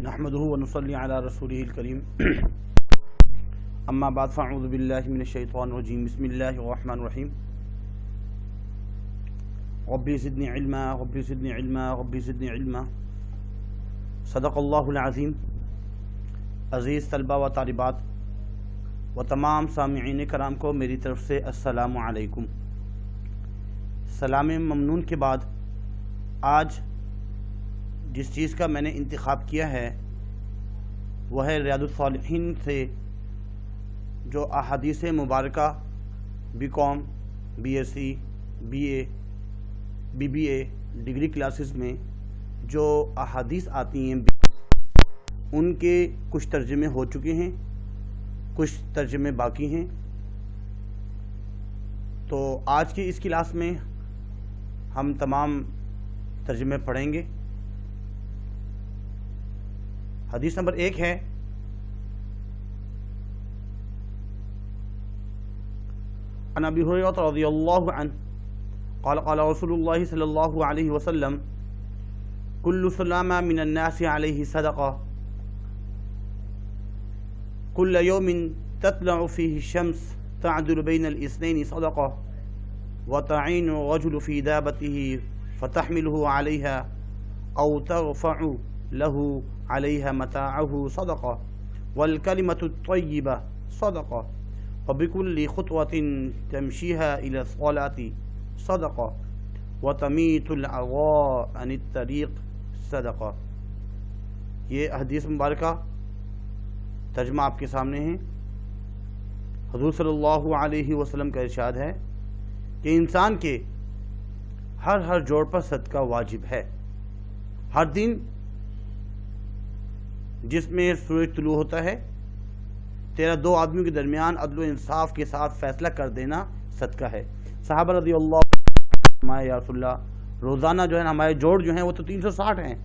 نحمده ونصلي على رسوله الكريم اما بعد فاعوذ بالله من الشيطان الرجيم بسم الله الرحمن الرحيم ربي زدني علما ربي زدني علما ربي زدني علما صدق اللہ العظیم۔ عزیز طلبہ و طالبات و تمام سامعین کرام کو میری طرف سے السلام علیکم۔ سلام ممنون کے بعد آج جس چیز کا میں نے انتخاب کیا ہے وہ ہے ریاض الصالحین سے جو احادیث مبارکہ B com B S C B A B B A degree classes میں جو احادیث آتی ہیں ان کے کچھ ترجمے ہو چکے ہیں، کچھ ترجمے باقی ہیں۔ تو آج کی اس کلاس میں ہم تمام ترجمے پڑھیں گے۔ حدیث نمبر 1 ہے عن ابی ہریرہ رضی اللہ عنہ قال قال رسول اللہ صلی اللہ علیہ وسلم کل سلامہ من الناس علیہ صدقہ کل یوم تطلع فیہ الشمس تعدل بین الاثنین صدقہ وتعین الرجل فی دابته فتحمله علیہا او ترفع له علیہ متاعه صدقہ والکلمۃ الطیبہ صدقہ وبکل خطوۃ تمشیها الی الصلاۃ صدقہ وتمیت العراء عن الطریق صدقہ۔ یہ حدیث مبارکہ ترجمہ آپ کے سامنے ہے۔ حضور صلی اللہ علیہ وسلم کا ارشاد ہے کہ انسان کے ہر جوڑ پر صدقہ واجب ہے۔ ہر دن جس میں سورج طلوع ہوتا ہے تیرا دو آدمیوں کے درمیان عدل و انصاف کے ساتھ فیصلہ کر دینا صدقہ ہے۔ صحابہ رضی اللہ عنہ یا رسول اللہ روزانہ جو ہے ہمارے جوڑ جو ہیں وہ تو 360 ہیں،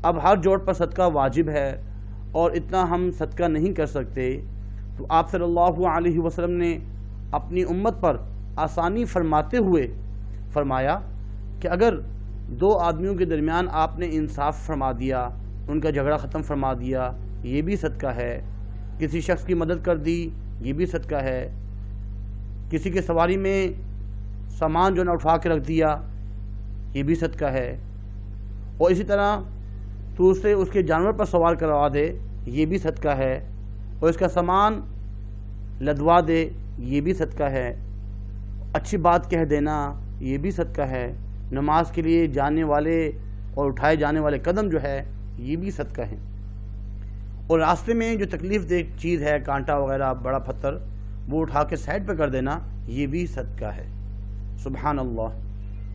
اب ہر جوڑ پر صدقہ واجب ہے اور اتنا ہم صدقہ نہیں کر سکتے، تو آپ صلی اللہ علیہ وسلم نے اپنی امت پر آسانی فرماتے ہوئے فرمایا کہ اگر دو آدمیوں کے درمیان آپ نے انصاف فرما دیا، ان کا جھگڑا ختم فرما دیا، یہ بھی صدقہ ہے۔ کسی شخص کی مدد کر دی، یہ بھی صدقہ ہے۔ کسی کے سواری میں سامان جو نہ اٹھا کے رکھ دیا، یہ بھی صدقہ ہے۔ اور اسی طرح تو اسے اس کے جانور پر سوار کروا دے، یہ بھی صدقہ ہے۔ اور اس کا سامان لدوا دے، یہ بھی صدقہ ہے۔ اچھی بات کہہ دینا، یہ بھی صدقہ ہے۔ نماز کے لیے جانے والے اور اٹھائے جانے والے قدم جو ہے یہ بھی صدقہ ہے۔ اور راستے میں جو تکلیف دہ چیز ہے، کانٹا وغیرہ بڑا پتھر، وہ اٹھا کے سائڈ پہ کر دینا، یہ بھی صدقہ ہے۔ سبحان اللہ،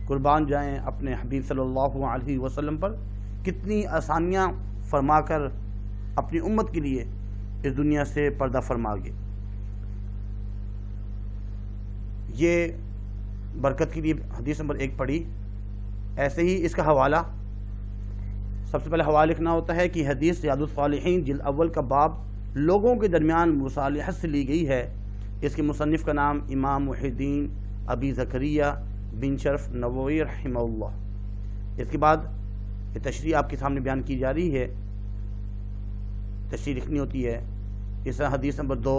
قربان جائیں اپنے حبیب صلی اللہ علیہ وسلم پر، کتنی آسانیاں فرما کر اپنی امت کے لیے اس دنیا سے پردہ فرما گئے۔ یہ برکت کے لیے حدیث نمبر 1 پڑھی۔ ایسے ہی اس کا حوالہ، سب سے پہلے حوالہ لکھنا ہوتا ہے کہ حدیث ریاض الصالحین جلد اول کا باب لوگوں کے درمیان مصالحت سے لی گئی ہے۔ اس کے مصنف کا نام امام محی الدین ابی زکریا بن شرف نووی رحمہ اللہ۔ اس کے بعد یہ تشریح آپ کے سامنے بیان کی جا رہی ہے، تشریح لکھنی ہوتی ہے۔ اس طرح حدیث نمبر 2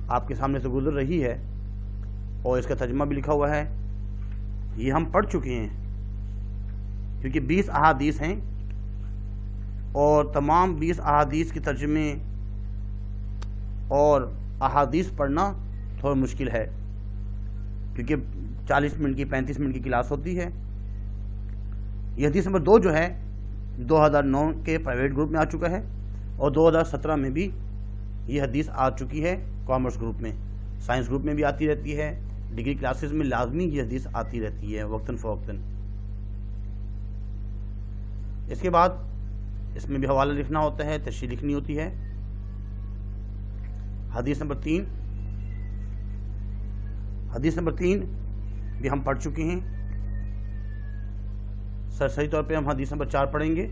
آپ کے سامنے سے گزر رہی ہے اور اس کا ترجمہ بھی لکھا ہوا ہے۔ یہ ہم پڑھ چکے ہیں کیونکہ 20 احادیث ہیں اور تمام 20 احادیث کے ترجمے اور احادیث پڑھنا تھوڑا مشکل ہے کیونکہ 40 منٹ کی 35 منٹ کی کلاس ہوتی ہے۔ یہ حدیث نمبر 2 جو ہے 2009 کے پرائیویٹ گروپ میں آ چکا ہے اور 2017 میں بھی یہ حدیث آ چکی ہے کامرس گروپ میں، سائنس گروپ میں بھی آتی رہتی ہے، ڈگری کلاسز میں لازمی یہ حدیث آتی رہتی ہے وقتاً فوقتاً۔ اس کے بعد اس میں بھی حوالہ لکھنا ہوتا ہے، تشریح لکھنی ہوتی ہے۔ حدیث نمبر 3 بھی ہم پڑھ چکے ہیں۔ سرسری طور پہ ہم حدیث نمبر 4 پڑھیں گے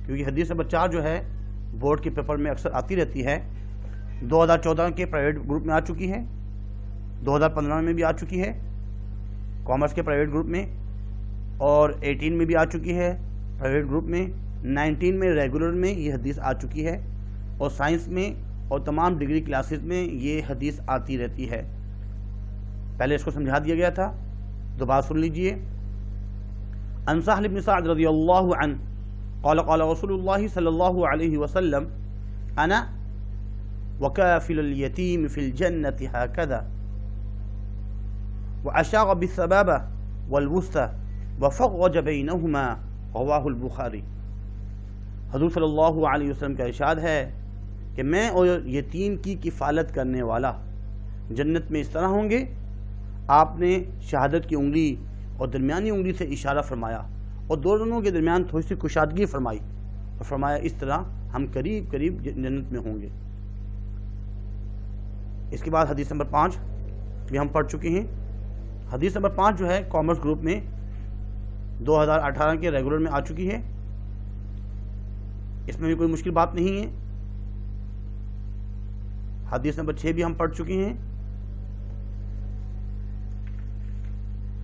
کیونکہ حدیث نمبر 4 جو ہے بورڈ کے پیپر میں اکثر آتی رہتی ہے۔ 2014 کے پرائیویٹ گروپ میں آ چکی ہے، 2015 میں بھی آ چکی ہے کامرس کے پرائیویٹ گروپ میں، اور 18 میں بھی آ چکی ہے پرائیویٹ گروپ میں، 19 میں ریگولر میں یہ حدیث آ چکی ہے، اور سائنس میں اور تمام ڈگری کلاسز میں یہ حدیث آتی رہتی ہے۔ پہلے اس کو سمجھا دیا گیا تھا، دوبارہ سن لیجئے۔ عن سہل بن سعد رضی اللہ عنہ قال قال رسول اللہ صلی اللہ علیہ وسلم انا وكافل اليتيم في الجنة هكذا وأشار بالسبابة والوسطى وفرج بينهما رواه البخاری۔ حضور صلی اللہ علیہ وسلم کا ارشاد ہے کہ میں اور یتیم کی کفالت کرنے والا جنت میں اس طرح ہوں گے۔ آپ نے شہادت کی انگلی اور درمیانی انگلی سے اشارہ فرمایا اور دونوں کے درمیان تھوڑی سی کشادگی فرمائی اور فرمایا اس طرح ہم قریب قریب جنت میں ہوں گے۔ اس کے بعد حدیث نمبر 5 بھی ہم پڑھ چکے ہیں۔ حدیث نمبر 5 جو ہے کامرس گروپ میں 2018 کے ریگولر میں آ چکی ہے، اس میں بھی کوئی مشکل بات نہیں ہے۔ حدیث نمبر 6 بھی ہم پڑھ چکے ہیں،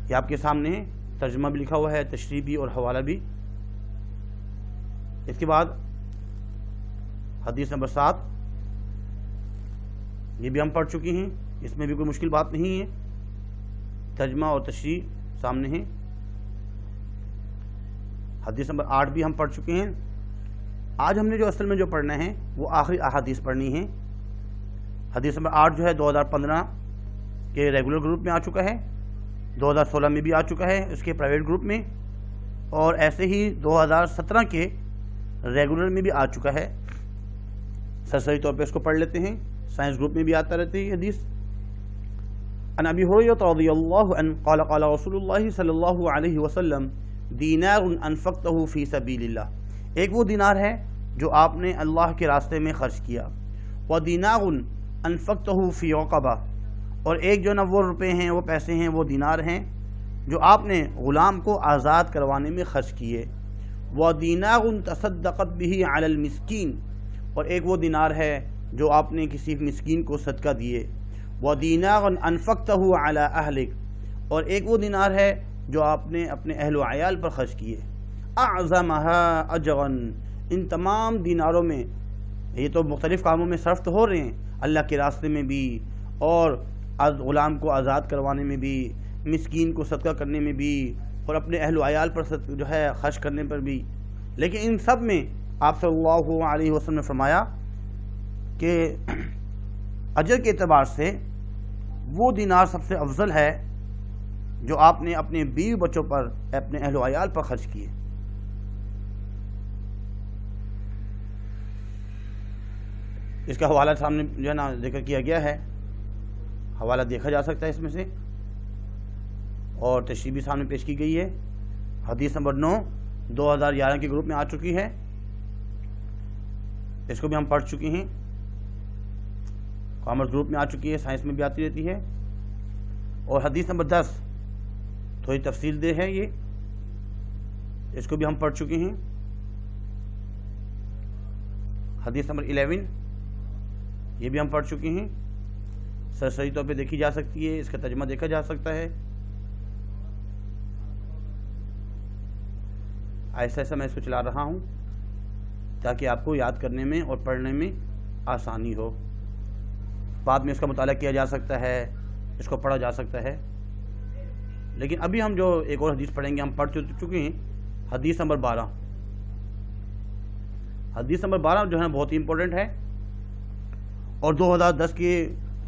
یہ آپ کے سامنے ہے، ترجمہ بھی لکھا ہوا ہے، تشریح بھی اور حوالہ بھی۔ اس کے بعد حدیث نمبر 7 یہ بھی ہم پڑھ چکے ہیں، اس میں بھی کوئی مشکل بات نہیں ہے، ترجمہ اور تشریح سامنے ہے۔ حدیث نمبر 8 بھی ہم پڑھ چکے ہیں۔ آج ہم نے جو اصل میں جو پڑھنا ہے وہ آخری احادیث پڑھنی ہے۔ حدیث نمبر 8 جو ہے 2015 کے ریگولر گروپ میں آ چکا ہے، 2016 میں بھی آ چکا ہے اس کے پرائیویٹ گروپ میں، اور ایسے ہی 2017 کے ریگولر میں بھی آ چکا ہے۔ سرسری طور پہ اس کو پڑھ لیتے ہیں، سائنس گروپ میں بھی آتا رہتی ہے حدیث۔ عن ابی ہریرہ رضی اللہ عنہ قال قال رسول اللہ صلی اللہ علیہ وسلم دینار انفقتہ فی سبیل اللہ، ایک وہ دینار ہے جو آپ نے اللہ کے راستے میں خرچ کیا، ودینار انفقتہ فی عقبہ، اور ایک جو نا وہ روپے ہیں، وہ پیسے ہیں، وہ دینار ہیں جو آپ نے غلام کو آزاد کروانے میں خرچ کیے، ودینار تصدقت بہ علی المسکین، اور ایک وہ دینار ہے جو آپ نے کسی مسکین کو صدقہ دیے، ودینار انفقتہ علی اہلک، اور ایک وہ دینار ہے جو آپ نے اپنے اہل و عیال پر خرچ کیے۔ اعظمها اجرا، ان تمام دیناروں میں، یہ تو مختلف کاموں میں صرف تو ہو رہے ہیں، اللہ کے راستے میں بھی، اور غلام کو آزاد کروانے میں بھی، مسکین کو صدقہ کرنے میں بھی، اور اپنے اہل و عیال پر جو ہے خرچ کرنے پر بھی، لیکن ان سب میں آپ صلی اللہ علیہ وسلم نے فرمایا کہ اجر کے اعتبار سے وہ دینار سب سے افضل ہے جو آپ نے اپنے بیوی بچوں پر، اپنے اہل و عیال پر خرچ کیے۔ اس کا حوالہ سامنے جو ہے نا ذکر کیا گیا ہے، حوالہ دیکھا جا سکتا ہے اس میں سے، اور تشریح بھی سامنے پیش کی گئی ہے۔ حدیث نمبر 9 2011 کے گروپ میں آ چکی ہے، اس کو بھی ہم پڑھ چکے ہیں، کامرس گروپ میں آ چکی ہے، سائنس میں بھی آتی رہتی ہے۔ اور حدیث نمبر 10 تھوڑی تفصیل دہ ہے، یہ اس کو بھی ہم پڑھ چکے ہیں۔ حدیث نمبر 11 یہ بھی ہم پڑھ چکے ہیں، سرسری طور پہ دیکھی جا سکتی ہے، اس کا ترجمہ دیکھا جا سکتا ہے۔ ایسا ایسا میں اس کو چلا رہا ہوں تاکہ آپ کو یاد کرنے میں اور پڑھنے میں آسانی ہو، بعد میں اس کا مطالعہ کیا جا سکتا ہے، اس کو پڑھا جا سکتا ہے۔ لیکن ابھی ہم جو ایک اور حدیث پڑھیں گے، ہم پڑھ چکے ہیں حدیث نمبر 12۔ حدیث نمبر 12 جو ہے بہت ہی امپورٹنٹ ہے، اور 2010 کے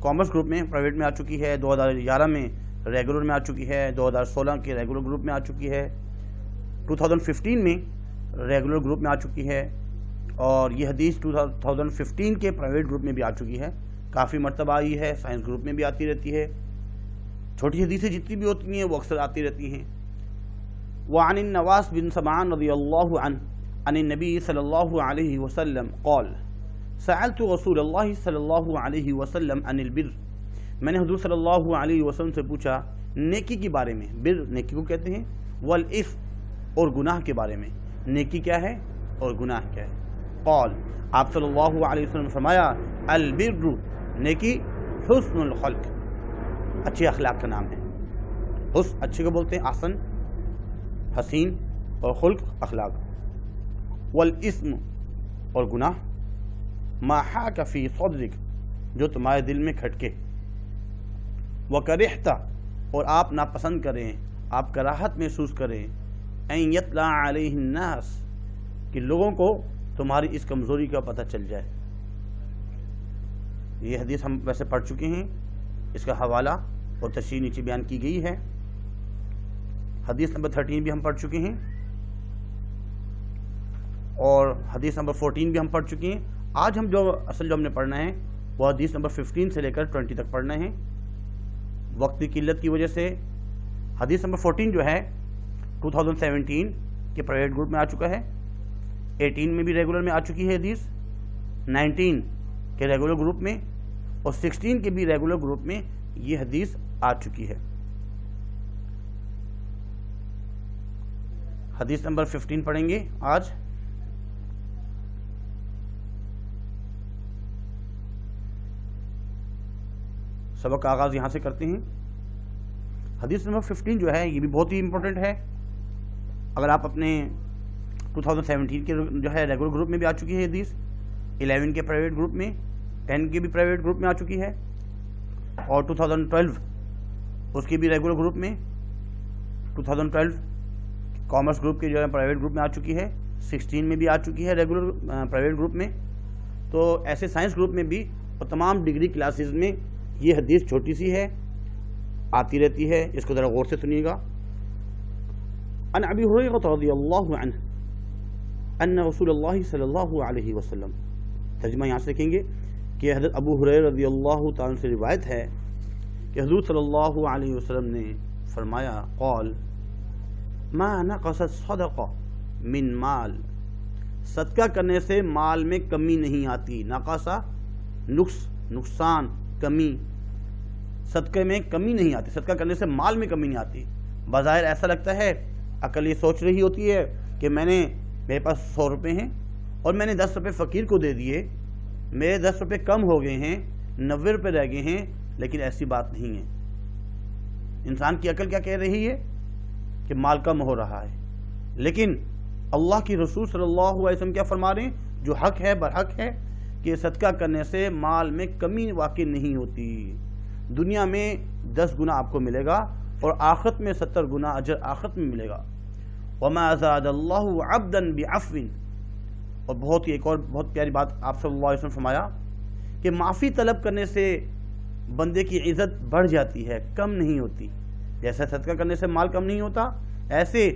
کامرس گروپ میں پرائیویٹ میں آ چکی ہے، 2011 میں ریگولر میں آ چکی ہے، 2016 کے ریگولر گروپ میں آ چکی ہے، 2015 میں ریگولر گروپ میں آ چکی ہے، اور یہ حدیث 2015 کے پرائیویٹ گروپ میں بھی آ چکی ہے، کافی مرتبہ آئی ہے، سائنس گروپ میں بھی آتی رہتی ہے۔ چھوٹی حدیثیں جتنی بھی ہوتی ہیں وہ اکثر آتی رہتی ہیں۔ وعن النواس بن سمعان رضی اللہ عنہ عن النبی صلی اللہ علیہ وسلم قال سألت رسول اللہ صلی اللہ علیہ وسلم عن البر، میں نے حضور صلی اللہ علیہ وسلم سے پوچھا نیکی کے بارے میں، بر نیکی کو کہتے ہیں، والاثم اور گناہ کے بارے میں، نیکی کیا ہے اور گناہ کیا ہے۔ قال، آپ صلی اللہ علیہ وسلم نے فرمایا البر نیکی حسن الخلق، اچھے اخلاق کا نام ہے۔ حسن اچھے کو بولتے ہیں، احسن حسین، اور خلق اخلاق۔ والاسم اور گناہ، ما حاک فی صدرک جو تمہارے دل میں کھٹکے، وکرہت اور آپ ناپسند کریں، آپ کراہت محسوس کریں، ان یطلع علیہ الناس کہ لوگوں کو تمہاری اس کمزوری کا پتہ چل جائے۔ یہ حدیث ہم ویسے پڑھ چکے ہیں، اس کا حوالہ اور تشریح نیچے بیان کی گئی ہے۔ حدیث نمبر 13 بھی ہم پڑھ چکے ہیں اور حدیث نمبر 14 بھی ہم پڑھ چکے ہیں۔ آج ہم جو ہم نے پڑھنا ہے وہ حدیث نمبر 15 سے لے کر 20 تک پڑھنا ہے۔ وقت کی قلت کی وجہ سے حدیث نمبر 14 جو ہے 2017 کے پرائیویٹ گروپ میں آ چکا ہے، 18 میں بھی ریگولر میں آ چکی ہے حدیث، 19 کے ریگولر گروپ میں اور 16 کے بھی ریگولر گروپ میں یہ حدیث آ چکی ہے۔ حدیث نمبر 15 پڑھیں گے آج۔ سبق کا آغاز یہاں سے کرتے ہیں۔ حدیث نمبر 15 جو ہے یہ بھی بہت ہی امپورٹنٹ ہے۔ اگر آپ اپنے 2017 کے جو ہے ریگولر گروپ میں بھی آ چکی ہے حدیث، 11 کے پرائیویٹ گروپ میں، 10 کے بھی پرائیویٹ گروپ میں آ چکی ہے اور 2012 اس کے بھی ریگولر گروپ میں، 2012 کامرس گروپ کے جو ہے پرائیویٹ گروپ میں آ چکی ہے، 16 میں بھی آ چکی ہے ریگولر پرائیویٹ گروپ میں۔ تو ایسے سائنس گروپ میں بھی اور تمام ڈگری کلاسز میں یہ حدیث چھوٹی سی ہے، آتی رہتی ہے، اس کو ذرا غور سے سنیے گا۔ عن ابی ہریرہ رضی اللہ عنہ ان رسول اللہ صلی اللہ علیہ وسلم، ترجمہ یہاں سے دیکھیں گے کہ حضرت ابو ہریرہ رضی اللہ تعالیٰ سے روایت ہے کہ حضور صلی اللہ علیہ وسلم نے فرمایا، قال ما نقصت صدقہ من مال، صدقہ کرنے سے مال میں کمی نہیں آتی۔ نقصہ نقصان، کمی، صدقے میں کمی نہیں آتی، صدقہ کرنے سے مال میں کمی نہیں آتی۔ بظاہر ایسا لگتا ہے، عقل یہ سوچ رہی ہوتی ہے کہ میرے پاس 100 روپے ہیں اور میں نے 10 روپے فقیر کو دے دیے، میرے 10 روپے کم ہو گئے ہیں، 90 روپے رہ گئے ہیں، لیکن ایسی بات نہیں ہے۔ انسان کی عقل کیا کہہ رہی ہے کہ مال کم ہو رہا ہے، لیکن اللہ کی رسول صلی اللہ علیہ وسلم کیا فرما رہے ہیں؟ جو حق ہے برحق ہے کہ صدقہ کرنے سے مال میں کمی واقع نہیں ہوتی۔ دنیا میں 10 گنا آپ کو ملے گا اور آخرت میں 70 گنا اجر آخرت میں ملے گا۔ وما زاد اللہ عبدا بعفو، اور بہت ہی ایک اور بہت پیاری بات آپ صلی اللہ علیہ وسلم فرمایا کہ معافی طلب کرنے سے بندے کی عزت بڑھ جاتی ہے، کم نہیں ہوتی۔ جیسا صدقہ کرنے سے مال کم نہیں ہوتا، ایسے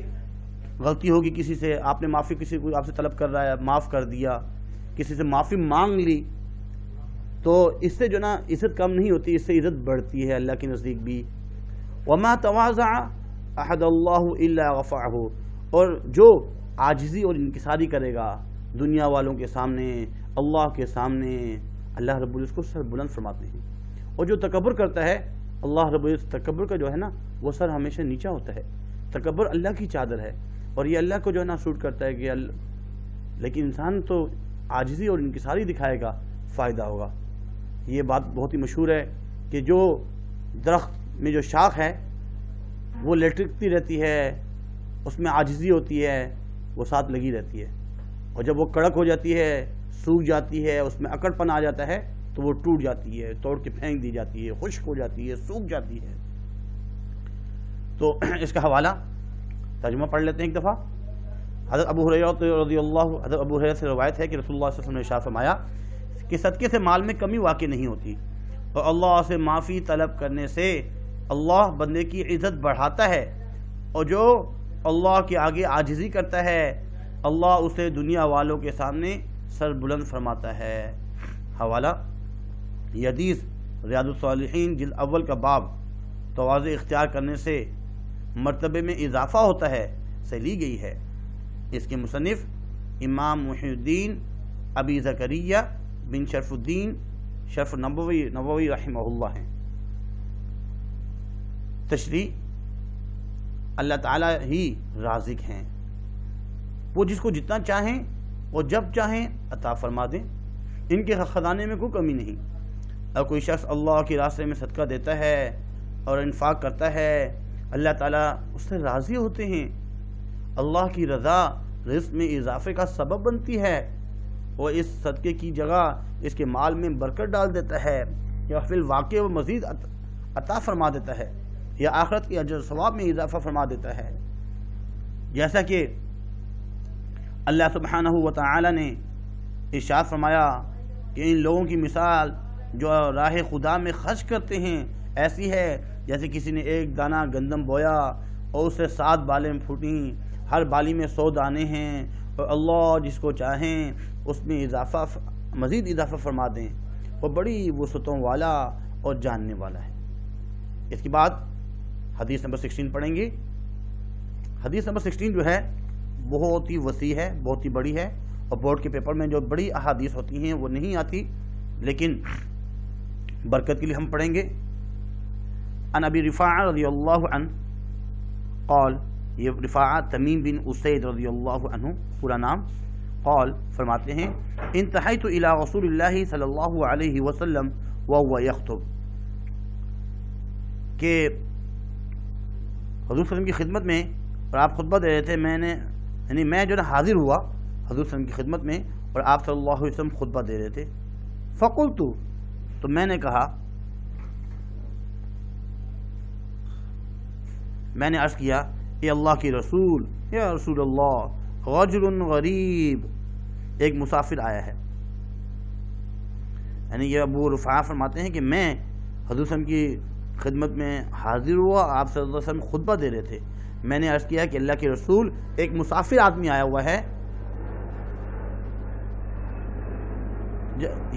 غلطی ہوگی کسی سے، آپ نے معافی، کسی کو آپ سے طلب کر رہا ہے، معاف کر دیا، کسی سے معافی مانگ لی، تو اس سے جو نا عزت کم نہیں ہوتی، اس سے عزت بڑھتی ہے اللہ کے نزدیک بھی۔ وما تواضع احد اللہ الا رفعہ، اور جو عاجزی اور انکساری کرے گا دنیا والوں کے سامنے، اللہ کے سامنے، اللہ رب العزت کو سر بلند فرماتے ہیں۔ اور جو تکبر کرتا ہے، اللہ رب العزت تکبر کا جو ہے نا وہ سر ہمیشہ نیچا ہوتا ہے۔ تکبر اللہ کی چادر ہے اور یہ اللہ کو جو ہے نا سوٹ کرتا ہے کہ لیکن انسان تو عاجزی اور انکساری دکھائے گا، فائدہ ہوگا۔ یہ بات بہت ہی مشہور ہے کہ جو درخت میں جو شاخ ہے وہ لٹکتی رہتی ہے، اس میں عاجزی ہوتی ہے، وہ ساتھ لگی رہتی ہے، اور جب وہ کڑک ہو جاتی ہے، سوکھ جاتی ہے، اس میں اکڑ پن آ جاتا ہے تو وہ ٹوٹ جاتی ہے، توڑ کے پھینک دی جاتی ہے، خشک ہو جاتی ہے، سوکھ جاتی ہے۔ تو اس کا حوالہ ترجمہ پڑھ لیتے ہیں ایک دفعہ۔ حضرت ابو ہریرہ رضی حضرت ابو ہریرہ سے روایت ہے کہ رسول اللہ صلی اللہ علیہ وسلم نے ارشاد فرمایا کہ صدقے سے مال میں کمی واقع نہیں ہوتی، اور اللہ سے معافی طلب کرنے سے اللہ بندے کی عزت بڑھاتا ہے، اور جو اللہ کے آگے عاجزی کرتا ہے اللہ اسے دنیا والوں کے سامنے سر بلند فرماتا ہے۔ حوالہ یہ حدیث ریاض الصالحین جلد اول کا باب تواضع اختیار کرنے سے مرتبے میں اضافہ ہوتا ہے سے لی گئی ہے۔ اس کے مصنف امام محی الدین ابی زکریہ بن شرف الدین شرف نبوی رحمہ اللہ ہیں۔ تشریح: اللہ تعالیٰ ہی رازق ہیں، وہ جس کو جتنا چاہیں اور جب چاہیں عطا فرما دیں، ان کے خزانے میں کوئی کمی نہیں۔ اور کوئی شخص اللہ کے راستے میں صدقہ دیتا ہے اور انفاق کرتا ہے، اللہ تعالیٰ اس سے راضی ہوتے ہیں۔ اللہ کی رضا رزق میں اضافے کا سبب بنتی ہے، اور اس صدقے کی جگہ اس کے مال میں برکت ڈال دیتا ہے، یا فی الواقع وہ مزید عطا فرما دیتا ہے، یا آخرت کے اجر ثواب میں اضافہ فرما دیتا ہے۔ جیسا کہ اللہ سبحانہ و تعالی نے ارشاد فرمایا کہ ان لوگوں کی مثال جو راہ خدا میں خرچ کرتے ہیں ایسی ہے جیسے کسی نے ایک دانہ گندم بویا اور اس سے 7 بالیں پھوٹیں، ہر بالی میں 100 دانے ہیں، اور اللہ جس کو چاہیں اس میں مزید اضافہ فرما دیں، وہ بڑی وسعتوں والا اور جاننے والا ہے۔ اس کے بعد حدیث نمبر 16 پڑھیں گے۔ حدیث نمبر 16 جو ہے بہت ہی وسیع ہے، بہت ہی بڑی ہے، اور بورڈ کے پیپر میں جو بڑی احادیث ہوتی ہیں وہ نہیں آتی، لیکن برکت کے لیے ہم پڑھیں گے۔ عن ابی رفاعہ رضی اللہ عنہ قال، یہ رفاعہ تمیم بن اسید رضی اللہ عنہ پورا نام، قال فرماتے ہیں انتہیت الی رسول اللہ صلی اللہ علیہ وسلم وهو یخطب، کہ حضور صلی اللہ علیہ وسلم کی خدمت میں اور آپ خطبہ دے رہے تھے، میں جو حاضر ہوا حضور صلی اللہ علیہ وسلم کی خدمت میں اور آپ صلی اللہ علیہ وسلم خطبہ دے رہے تھے۔ فقلت، تو میں نے کہا، میں نے عرض کیا، اے اللہ کی رسول، یا رسول اللہ، رجل غریب، ایک مسافر آیا ہے۔ یعنی یہ ابو رفاعہ فرماتے ہیں کہ میں حضور صلی اللہ علیہ وسلم کی خدمت میں حاضر ہوا، آپ صلی اللہ علیہ وسلم خطبہ دے رہے تھے، میں نے عرض کیا کہ اللہ کے رسول، ایک مسافر آدمی آیا ہوا ہے،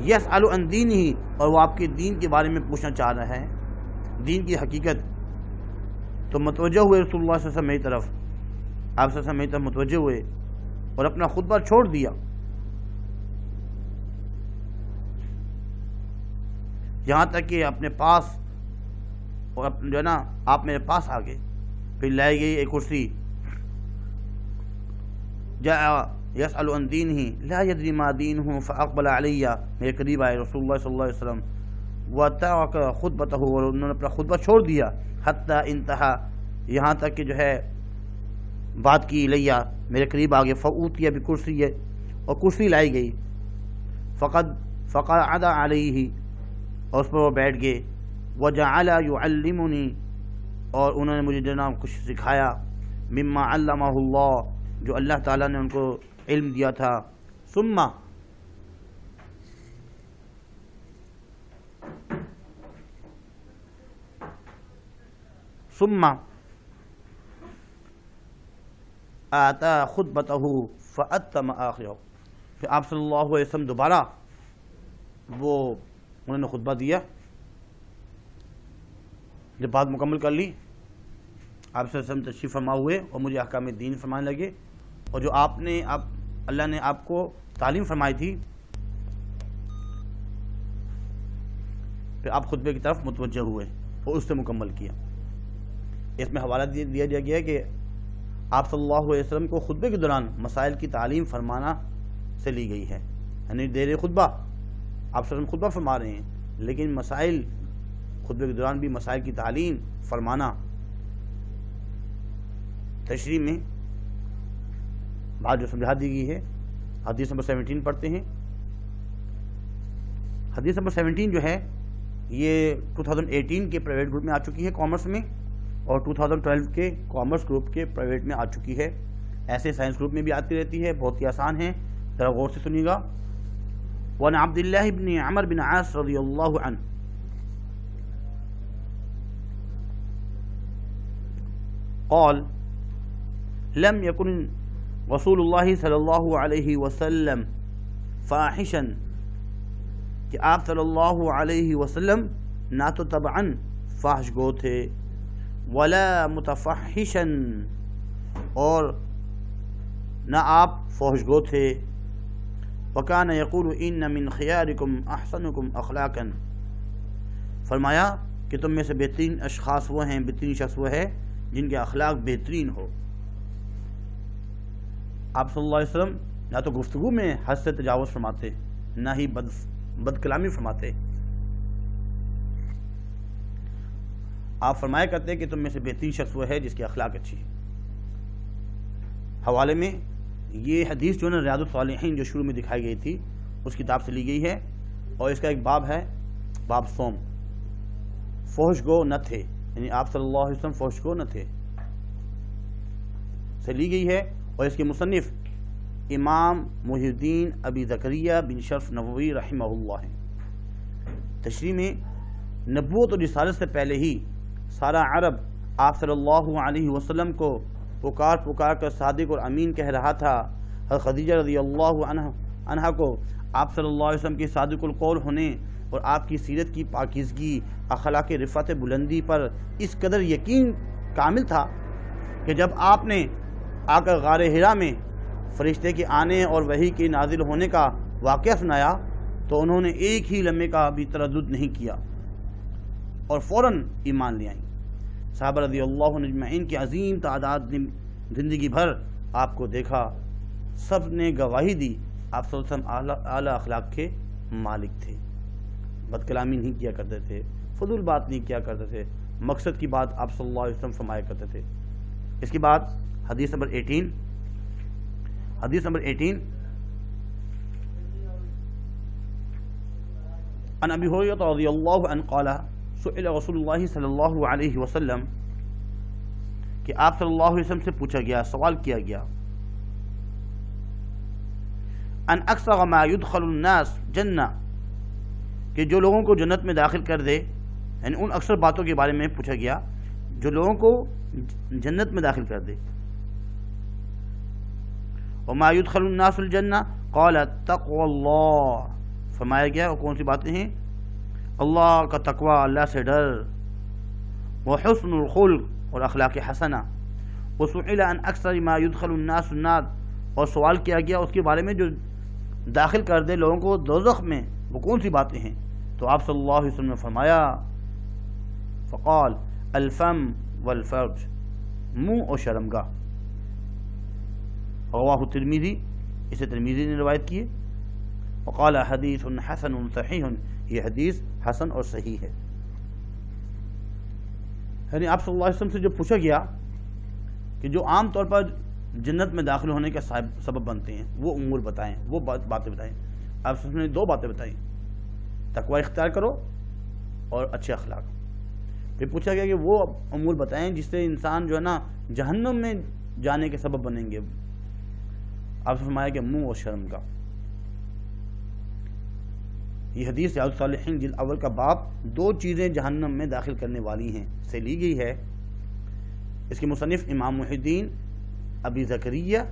یسأل عن دینہ، اور وہ آپ کے دین کے بارے میں پوچھنا چاہ رہا ہے، دین کی حقیقت۔ تو متوجہ ہوئے رسول اللہ صلی اللہ علیہ وسلم میری طرف، آپ صلی اللہ علیہ وسلم میری طرف متوجہ ہوئے اور اپنا خطبہ چھوڑ دیا، یہاں تک کہ اپنے پاس، اور جو ہے نا آپ میرے پاس آ گئے، پھر لائی گئی ایک کرسی، جاء یسأل عن دینہ لا یدری ما دینہ فاقبل علی، میرے قریب آئے رسول اللہ صلی اللہ علیہ وسلم، وترک خطبتہ، اور انہوں نے اپنا خطبہ چھوڑ دیا، حتی انتہا، یہاں تک کہ جو ہے بات کی الیہ، میرے قریب آگے، فاوتی بکرسی، اور کرسی لائی گئی، فقعد علیہ، اور اس پر وہ بیٹھ گئے، وجعل یعلمنی، اور انہوں نے مجھے جناب کچھ سکھایا، مما علمہ اللہ، جو اللہ تعالیٰ نے ان کو علم دیا تھا، ثم آتا خطبتہ فأتم آخرہ، پھر آپ صلی اللہ علیہ وسلم دوبارہ وہ انہوں نے خطبہ دیا، جب بات مکمل کر لی، آپ صلی اللہ علیہ وسلم تشریف فرما ہوئے اور مجھے احکام دین فرمانے لگے، اور جو اللہ نے آپ کو تعلیم فرمائی تھی، پھر آپ خطبے کی طرف متوجہ ہوئے اور اس سے مکمل کیا۔ اس میں حوالہ دیا گیا کہ آپ صلی اللہ علیہ وسلم کو خطبے کے دوران مسائل کی تعلیم فرمانا سے لی گئی ہے، یعنی دیر خطبہ آپ صلی اللہ علیہ وسلم خطبہ فرما رہے ہیں، لیکن مسائل خطبے کے دوران بھی مسائل کی تعلیم فرمانا۔ تشریح میں بات جو سمجھا دی گئی ہے، حدیث نمبر 17 پڑھتے ہیں۔ حدیث نمبر 17 جو ہے یہ 2018 کے پرائیویٹ گروپ میں آ چکی ہے کامرس میں، اور 2012 کے کامرس گروپ کے پرائیویٹ میں آ چکی ہے، ایسے سائنس گروپ میں بھی آتی رہتی ہے، بہت ہی آسان ہے، ذرا غور سے سنیے گا۔ وعن عبد اللہ بن عمر بن عاص رضی اللہ عنہ قال لم يكن رسول اللہ صلی اللہ علیہ وسلم فاحشا، کہ آپ صلی اللہ علیہ وسلم نہ تو طبعاً فاحش گو تھے، ولا متفحشا، اور نہ آپ فحش گو تھے، وکان یقول ان من خیارکم احسنکم اخلاقا، فرمایا کہ تم میں سے بہترین اشخاص وہ ہیں، بہترین شخص وہ ہے جن کے اخلاق بہترین ہو۔ آپ صلی اللہ علیہ وسلم نہ تو گفتگو میں حد سے تجاوز فرماتے، نہ ہی بد کلامی فرماتے، آپ فرمایا کرتے ہیں کہ تم میں سے بہترین شخص وہ ہے جس کے اخلاق اچھی ہے۔ حوالے میں یہ حدیث جو ہے نا ریاض الصالحین جو شروع میں دکھائی گئی تھی اس کتاب سے لی گئی ہے، اور اس کا ایک باب ہے باب صوم، فحش گو نہ تھے، یعنی آپ صلی اللہ علیہ وسلم فحش گو نہ تھے سے لی گئی ہے، اور اس کے مصنف امام محی الدین ابی زکریا بن شرف نووی رحمہ اللہ ہیں۔ تشریح میں نبوت اور رسالت سے پہلے ہی سارا عرب آپ صلی اللہ علیہ وسلم کو پکار کر صادق اور امین کہہ رہا تھا۔ حضرت خدیجہ رضی اللہ عنہا کو آپ صلی اللہ علیہ وسلم کے صادق القول ہونے اور آپ کی سیرت کی پاکیزگی، اخلاق رفعت بلندی پر اس قدر یقین کامل تھا کہ جب آپ نے آ کر غار حرا میں فرشتے کے آنے اور وحی کے نازل ہونے کا واقعہ سنایا تو انہوں نے ایک ہی لمحے کا بھی تردد نہیں کیا اور فوراً ایمان لے آئیں۔ صحابہ رضی اللہ عنہم اجمعین کی عظیم تعداد نے زندگی بھر آپ کو دیکھا، سب نے گواہی دی آپ صلی اللہ علیہ وسلم اعلیٰ اخلاق کے مالک تھے، بد کلامی نہیں کیا کرتے تھے، فضول بات نہیں کیا کرتے تھے، مقصد کی بات آپ صلی اللہ علیہ وسلم فرمایا کرتے تھے۔ اس کے بعد حدیث نمبر 18 عن ابی ہریرہ رضی اللہ عنہ قال سئل رسول اللہ صلی اللہ علیہ وسلم کہ آپ صلی اللہ علیہ وسلم سے پوچھا گیا، سوال کیا گیا، ان اکثر ما يدخل الناس جنہ، کہ جو لوگوں کو جنت میں داخل کر دے، یعنی ان اکثر باتوں کے بارے میں پوچھا گیا جو لوگوں کو جنت میں داخل کر دے۔ وما يدخل الناس الجنہ قال تقوى اللہ، فرمایا گیا وہ کون سی باتیں ہیں؟ اللہ کا تقوی، اللہ سے ڈر، وحسن الخلق اور اخلاق حسنہ، وسئل عن اکثر ما يدخل الناس النار، اور سوال کیا گیا اس کے بارے میں جو داخل کر دے لوگوں کو دوزخ میں، وہ کون سی باتیں ہیں؟ تو آپ صلی اللہ علیہ وسلم نے فرمایا، فقال الفم والفرج، منہ اور شرمگاہ، رواہ ترمذی، اسے ترمذی نے روایت کی ہے، وقال حدیث حسن صحیح، یہ حدیث حسن اور صحیح ہے۔ یعنی آپ صلی اللہ علیہ وسلم سے جو پوچھا گیا کہ جو عام طور پر جنت میں داخل ہونے کا سبب بنتے ہیں وہ امور بتائیں، وہ باتیں بتائیں۔ آپ صلی اللہ علیہ وسلم نے 2 باتیں بتائیں، تقوی اختیار کرو اور اچھے اخلاق۔ پھر پوچھا گیا کہ وہ امور بتائیں جس سے انسان جو ہے نا جہنم میں جانے کے سبب بنیں گے۔ آپ سے فرمایا کہ منہ اور شرم کا۔ یہ حدیث ریاض الصالحین جلد اول کا باب 2 چیزیں جہنم میں داخل کرنے والی ہیں سے لی گئی ہے۔ اس کے مصنف امام محی الدین ابی زکریا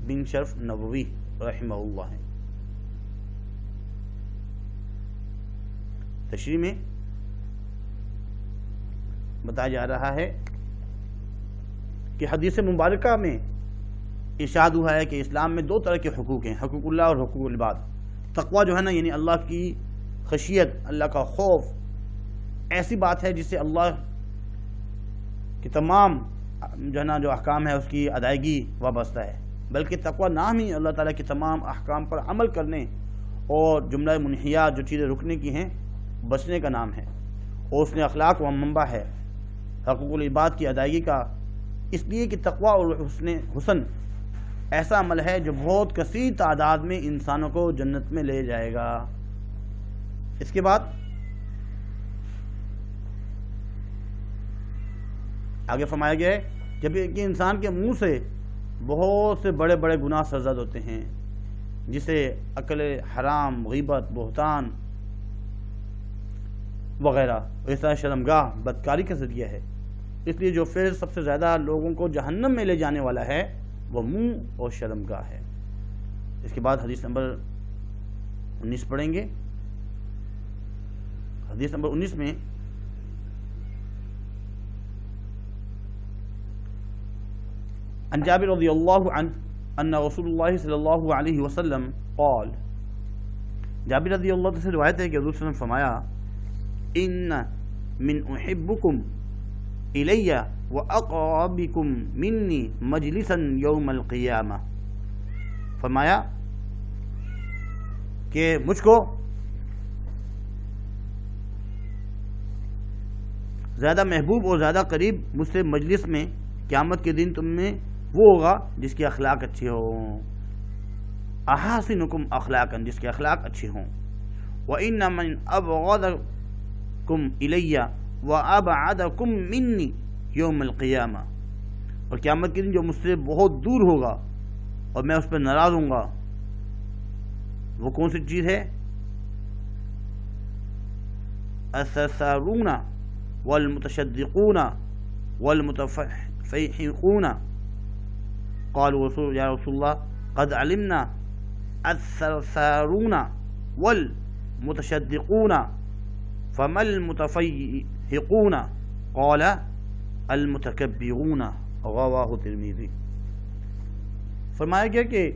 بن شرف نووی رحمہ اللہ ہیں۔ تشریح میں بتایا جا رہا ہے کہ حدیث مبارکہ میں ارشاد ہوا ہے کہ اسلام میں 2 طرح کے حقوق ہیں، حقوق اللہ اور حقوق العباد۔ تقوی جو ہے نا یعنی اللہ کی خشیت، اللہ کا خوف، ایسی بات ہے جس سے اللہ کی تمام جو ہے نا جو احکام ہے اس کی ادائیگی وابستہ ہے، بلکہ تقوی نام ہی اللہ تعالیٰ کے تمام احکام پر عمل کرنے اور جملہ منہیات جو چیزیں رکنے کی ہیں بچنے کا نام ہے، اور اس نے اخلاق و منبع ہے حقوق العباد کی ادائیگی کا، اس لیے کہ تقوی اور حسن ایسا عمل ہے جو بہت کثیر تعداد میں انسانوں کو جنت میں لے جائے گا۔ اس کے بعد آگے فرمایا گیا ہے جب کہ انسان کے منہ سے بہت سے بڑے بڑے گناہ سرزد ہوتے ہیں، جسے اکل حرام، غیبت، بہتان وغیرہ، اس طرح شرمگاہ بدکاری کا ذریعہ ہے، اس لیے جو پھر سب سے زیادہ لوگوں کو جہنم میں لے جانے والا ہے وہ منہ اور شرمگاہ ہے۔ اس کے بعد حدیث نمبر 19 پڑھیں گے۔ حدیث نمبر 19 میں عن جابر رضی اللہ عنہ ان رسول اللہ صلی اللہ علیہ وسلم قال، جابر رضی اللہ عنہ سے روایت ہے کہ حضور صلی اللہ علیہ وسلم فرمایا، ان من احبکم الی واقربکم منی مجلسا یوم القیامہ، فرمایا کہ مجھ کو زیادہ محبوب اور زیادہ قریب مجھ سے مجلس میں قیامت کے دن تم میں وہ ہوگا جس کے اخلاق اچھے ہوں، احاسنکم اخلاقا، جس کے اخلاق اچھے ہوں، وان من ابغضکم الی وابعدکم منی یوم القیامہ، اور قیامت کے دن جو مجھ سے بہت دور ہوگا اور میں اس پہ ناراض ہوں گا، وہ کون سی چیز ہے؟ السرسارون والمتشدقون والمتفیحقون، قالوا یا رسول اللہ قد علمنا السرسارون والمتشدقون فما المتفیحقون قال المتکبرون، رواہ ترمذی۔ فرمایا گیا کہ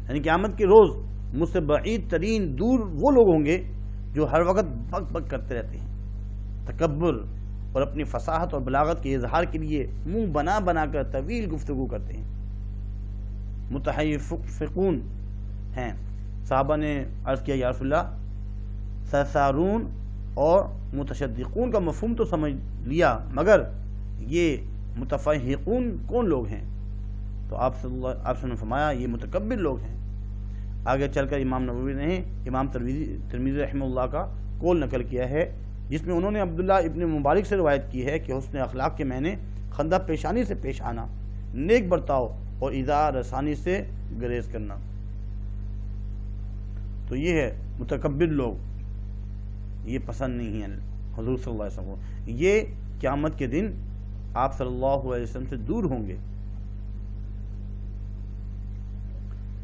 یعنی قیامت کے روز مجھ سے بعید ترین دور وہ لوگ ہوں گے جو ہر وقت بک بک کرتے رہتے ہیں، تکبر اور اپنی فصاحت اور بلاغت کے اظہار کے لیے منہ بنا بنا کر طویل گفتگو کرتے ہیں، متحفقون ہیں۔ صحابہ نے عرض کیا یا رسول اللہ، سرسارون اور متشدقون کا مفہوم تو سمجھ لیا، مگر یہ متفیحقون کون لوگ ہیں؟ تو آپ نے فرمایا یہ متکبر لوگ ہیں۔ آگے چل کر امام نووی نے امام ترمذی رحمہ اللہ کا قول نقل کیا ہے، جس میں انہوں نے عبداللہ ابن مبارک سے روایت کی ہے کہ حسن اخلاق کے معنی خندہ پیشانی سے پیش آنا، نیک برتاؤ اور ایذا رسانی سے گریز کرنا۔ تو یہ ہے متکبر لوگ، یہ پسند نہیں ہے حضور صلی اللہ علیہ وسلم کو، یہ قیامت کے دن آپ صلی اللہ علیہ وسلم سے دور ہوں گے۔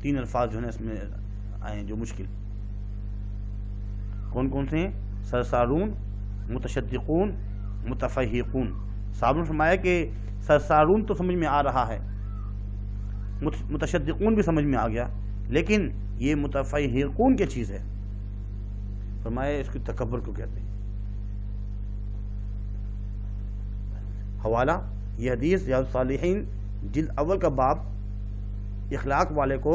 تین الفاظ جو ہیں اس میں آئے ہیں جو مشکل، کون کون سے ہیں؟ سرسارون، متشدقون، متفیحقون۔ صاحب نے فرمایا کہ سرسارون تو سمجھ میں آ رہا ہے، متشدقون بھی سمجھ میں آ گیا، لیکن یہ متفیحقون کیا چیز ہے؟ فرمایا اس کو تکبر کو کہتے ہیں۔ حوالہ یہ حدیث ریاض الصالحین جلد اول کا باب، اخلاق والے کو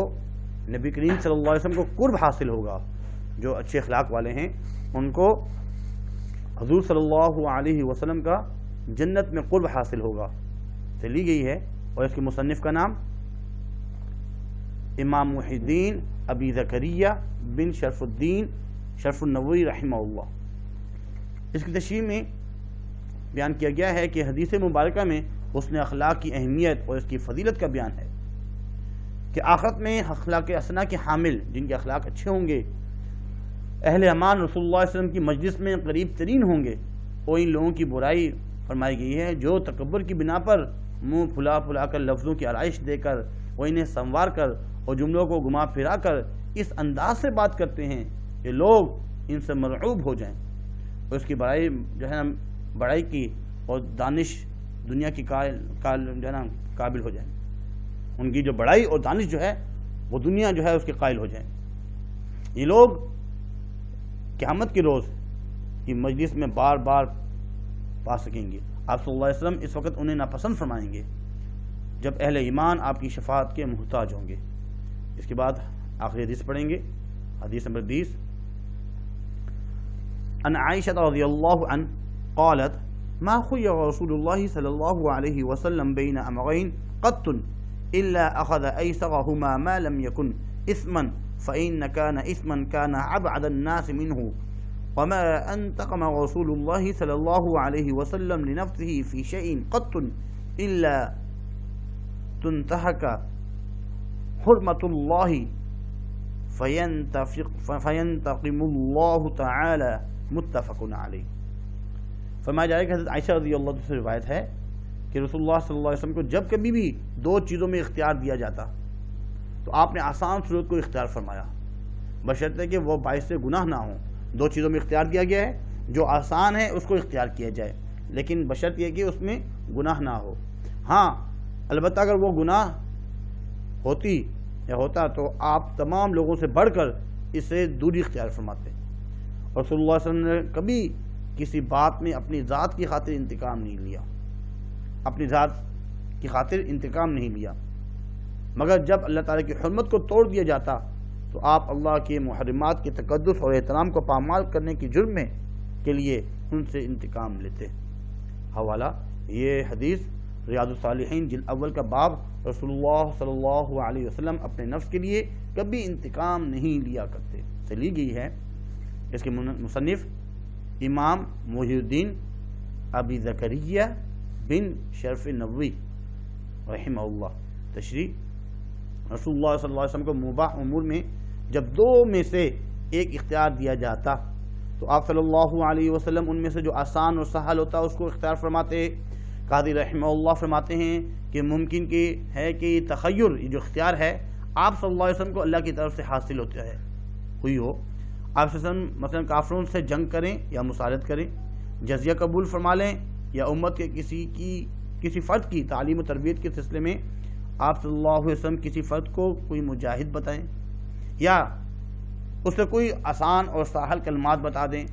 نبی کریم صلی اللہ علیہ وسلم کو قرب حاصل ہوگا، جو اچھے اخلاق والے ہیں ان کو حضور صلی اللہ علیہ وسلم کا جنت میں قرب حاصل ہوگا سے لی گئی ہے، اور اس کے مصنف کا نام امام محی الدین ابی زکریا بن شرف الدین شرف النووی رحمہ اللہ۔ اس کی تشریح میں بیان کیا گیا ہے کہ حدیث مبارکہ میں حسن اخلاق کی اہمیت اور اس کی فضیلت کا بیان ہے کہ آخرت میں اخلاق حسنہ کے حامل، جن کے اخلاق اچھے ہوں گے، اہل امان رسول اللہ علیہ وسلم کی مجلس میں قریب ترین ہوں گے، اور ان لوگوں کی برائی فرمائی گئی ہے جو تکبر کی بنا پر منہ پھلا پھلا کر لفظوں کی آرائش دے کر اور انہیں سنوار کر اور جملوں کو گھما پھرا کر اس انداز سے بات کرتے ہیں کہ لوگ ان سے مرعوب ہو جائیں، اور اس کی بڑائی جو ہے نا بڑائی کی اور دانش دنیا کی جو ہے نا قابل ہو جائیں، ان کی جو بڑائی اور دانش جو ہے وہ دنیا جو ہے اس کے قائل ہو جائیں۔ یہ لوگ قیامت کے روز کی مجلس میں بار بار پا سکیں گے۔ آپ صلی اللہ علیہ وسلم اس وقت انہیں ناپسند فرمائیں گے جب اہل ایمان آپ کی شفاعت کے محتاج ہوں گے۔ اس کے بعد آخری حدیث پڑھیں گے، حدیث نمبر 20۔ ان عائشہ رضی اللہ عنہ قالت ما خیر رسول اللہ صلی اللہ علیہ وسلم بین امرین قط الا اخذ ایسرهما ما لم يكن اثما فإن كان اثما كان ابعد الناس منه وما انتقم رسول الله صلى الله عليه وسلم لنفسه في شيء قط الا تنتهك حرمة الله فينتقم الله تعالى متفق علیہ۔ فرمایا جائے کہ حضرت عائشہ رضی اللہ عنہ سے روایت ہے کہ رسول اللہ صلی اللہ علیہ وسلم کو جب کبھی بھی دو چیزوں میں اختیار دیا جاتا تو آپ نے آسان صورت کو اختیار فرمایا، بشرطے کہ وہ باعث گناہ نہ ہوں۔ دو چیزوں میں اختیار دیا گیا ہے، جو آسان ہے اس کو اختیار کیا جائے، لیکن بشرط یہ کہ اس میں گناہ نہ ہو۔ ہاں البتہ اگر وہ گناہ ہوتی یا ہوتا تو آپ تمام لوگوں سے بڑھ کر اسے دوری اختیار فرماتے۔ اور صلی اللہ علیہ وسلم نے کبھی کسی بات میں اپنی ذات کی خاطر انتقام نہیں لیا، اپنی ذات کی خاطر انتقام نہیں لیا، مگر جب اللہ تعالیٰ کی حرمت کو توڑ دیا جاتا تو آپ اللہ کے محرمات کے تقدس اور احترام کو پامال کرنے کی جرم کے لیے ان سے انتقام لیتے۔ حوالہ یہ حدیث ریاض الصالحین جلد اول کا باب، رسول اللہ صلی اللہ علیہ وسلم اپنے نفس کے لیے کبھی انتقام نہیں لیا کرتے سے لی گئی ہے۔ اس کے مصنف امام محی الدین ابی زکریہ بن شرف نووی رحمہ اللہ۔ تشریح: رسول اللہ صلی اللہ علیہ وسلم کو مباح امور میں جب دو میں سے ایک اختیار دیا جاتا تو آپ صلی اللہ علیہ وسلم ان میں سے جو آسان اور سہل ہوتا اس کو اختیار فرماتے۔ قاضی رحمہ اللہ فرماتے ہیں کہ ممکن ہے کہ یہ تخیر، یہ جو اختیار ہے آپ صلی اللہ علیہ وسلم کو اللہ کی طرف سے حاصل ہوتا ہے ہوئی ہو۔ آپ صلی اللہ علیہ وسلم مثلا کافروں سے جنگ کریں یا مسالت کریں، جزیہ قبول فرما لیں، یا امت کے کسی فرد کی تعلیم و تربیت کے سلسلے میں آپ صلی اللہ علیہ وسلم کسی فرد کو کوئی مجاہد بتائیں، یا اس سے کوئی آسان اور سہل کلمات بتا دیں،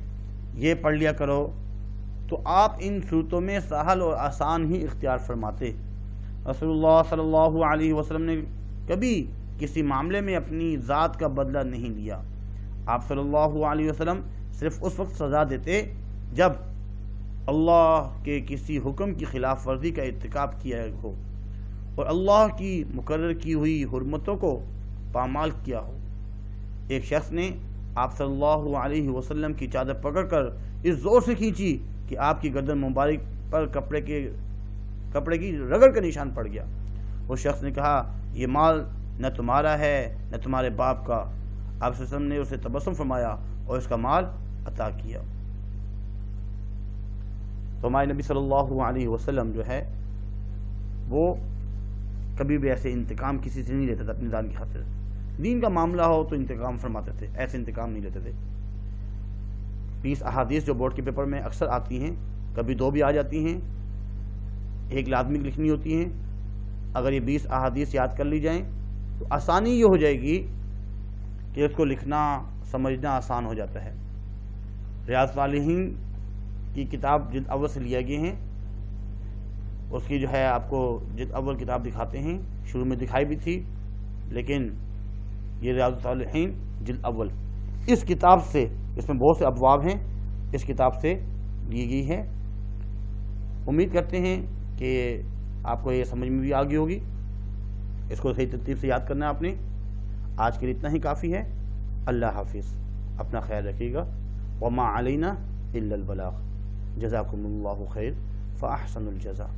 یہ پڑھ لیا کرو، تو آپ ان صورتوں میں سہل اور آسان ہی اختیار فرماتے۔ رسول اللہ صلی اللہ علیہ وسلم نے کبھی کسی معاملے میں اپنی ذات کا بدلہ نہیں لیا۔ آپ صلی اللہ علیہ وسلم صرف اس وقت سزا دیتے جب اللہ کے کسی حکم کی خلاف ورزی کا ارتکاب کیا ہو اور اللہ کی مقرر کی ہوئی حرمتوں کو پامال کیا ہو۔ ایک شخص نے آپ صلی اللہ علیہ وسلم کی چادر پکڑ کر اس زور سے کھینچی کہ آپ کی گردن مبارک پر کپڑے کی رگڑ کا نشان پڑ گیا۔ اس شخص نے کہا، یہ مال نہ تمہارا ہے نہ تمہارے باپ کا۔ آپ صلی اللہ علیہ وسلم نے اسے تبسم فرمایا اور اس کا مال عطا کیا۔ تو ہمارے نبی صلی اللہ علیہ وسلم جو ہے وہ کبھی بھی ایسے انتقام کسی سے نہیں لیتے تھے اپنی جان کی خاطر۔ دین کا معاملہ ہو تو انتقام فرماتے تھے، ایسے انتقام نہیں لیتے تھے۔ 20 احادیث جو بورڈ کے پیپر میں اکثر آتی ہیں، کبھی 2 بھی آ جاتی ہیں، ایک لازمی لکھنی ہوتی ہیں۔ اگر یہ 20 احادیث یاد کر لی جائیں تو آسانی یہ ہو جائے گی کہ اس کو لکھنا سمجھنا آسان ہو جاتا ہے۔ ریاض الصالحین کی کتاب جلد اول سے لیا گئے ہیں، اس کی جو ہے آپ کو جلد اول کتاب دکھاتے ہیں، شروع میں دکھائی بھی تھی، لیکن یہ ریاض الصالحین جلد اول اس کتاب سے، اس میں بہت سے ابواب ہیں، اس کتاب سے لی گئی ہے۔ امید کرتے ہیں کہ آپ کو یہ سمجھ میں بھی آ گئی ہوگی۔ اس کو صحیح ترتیب سے یاد کرنا ہے آپ نے۔ آج کے لیے اتنا ہی کافی ہے۔ اللہ حافظ، اپنا خیال رکھیے گا۔ وما علینا الا البلاغ۔ جزاکم اللہ خیر فاحسن الجزاء۔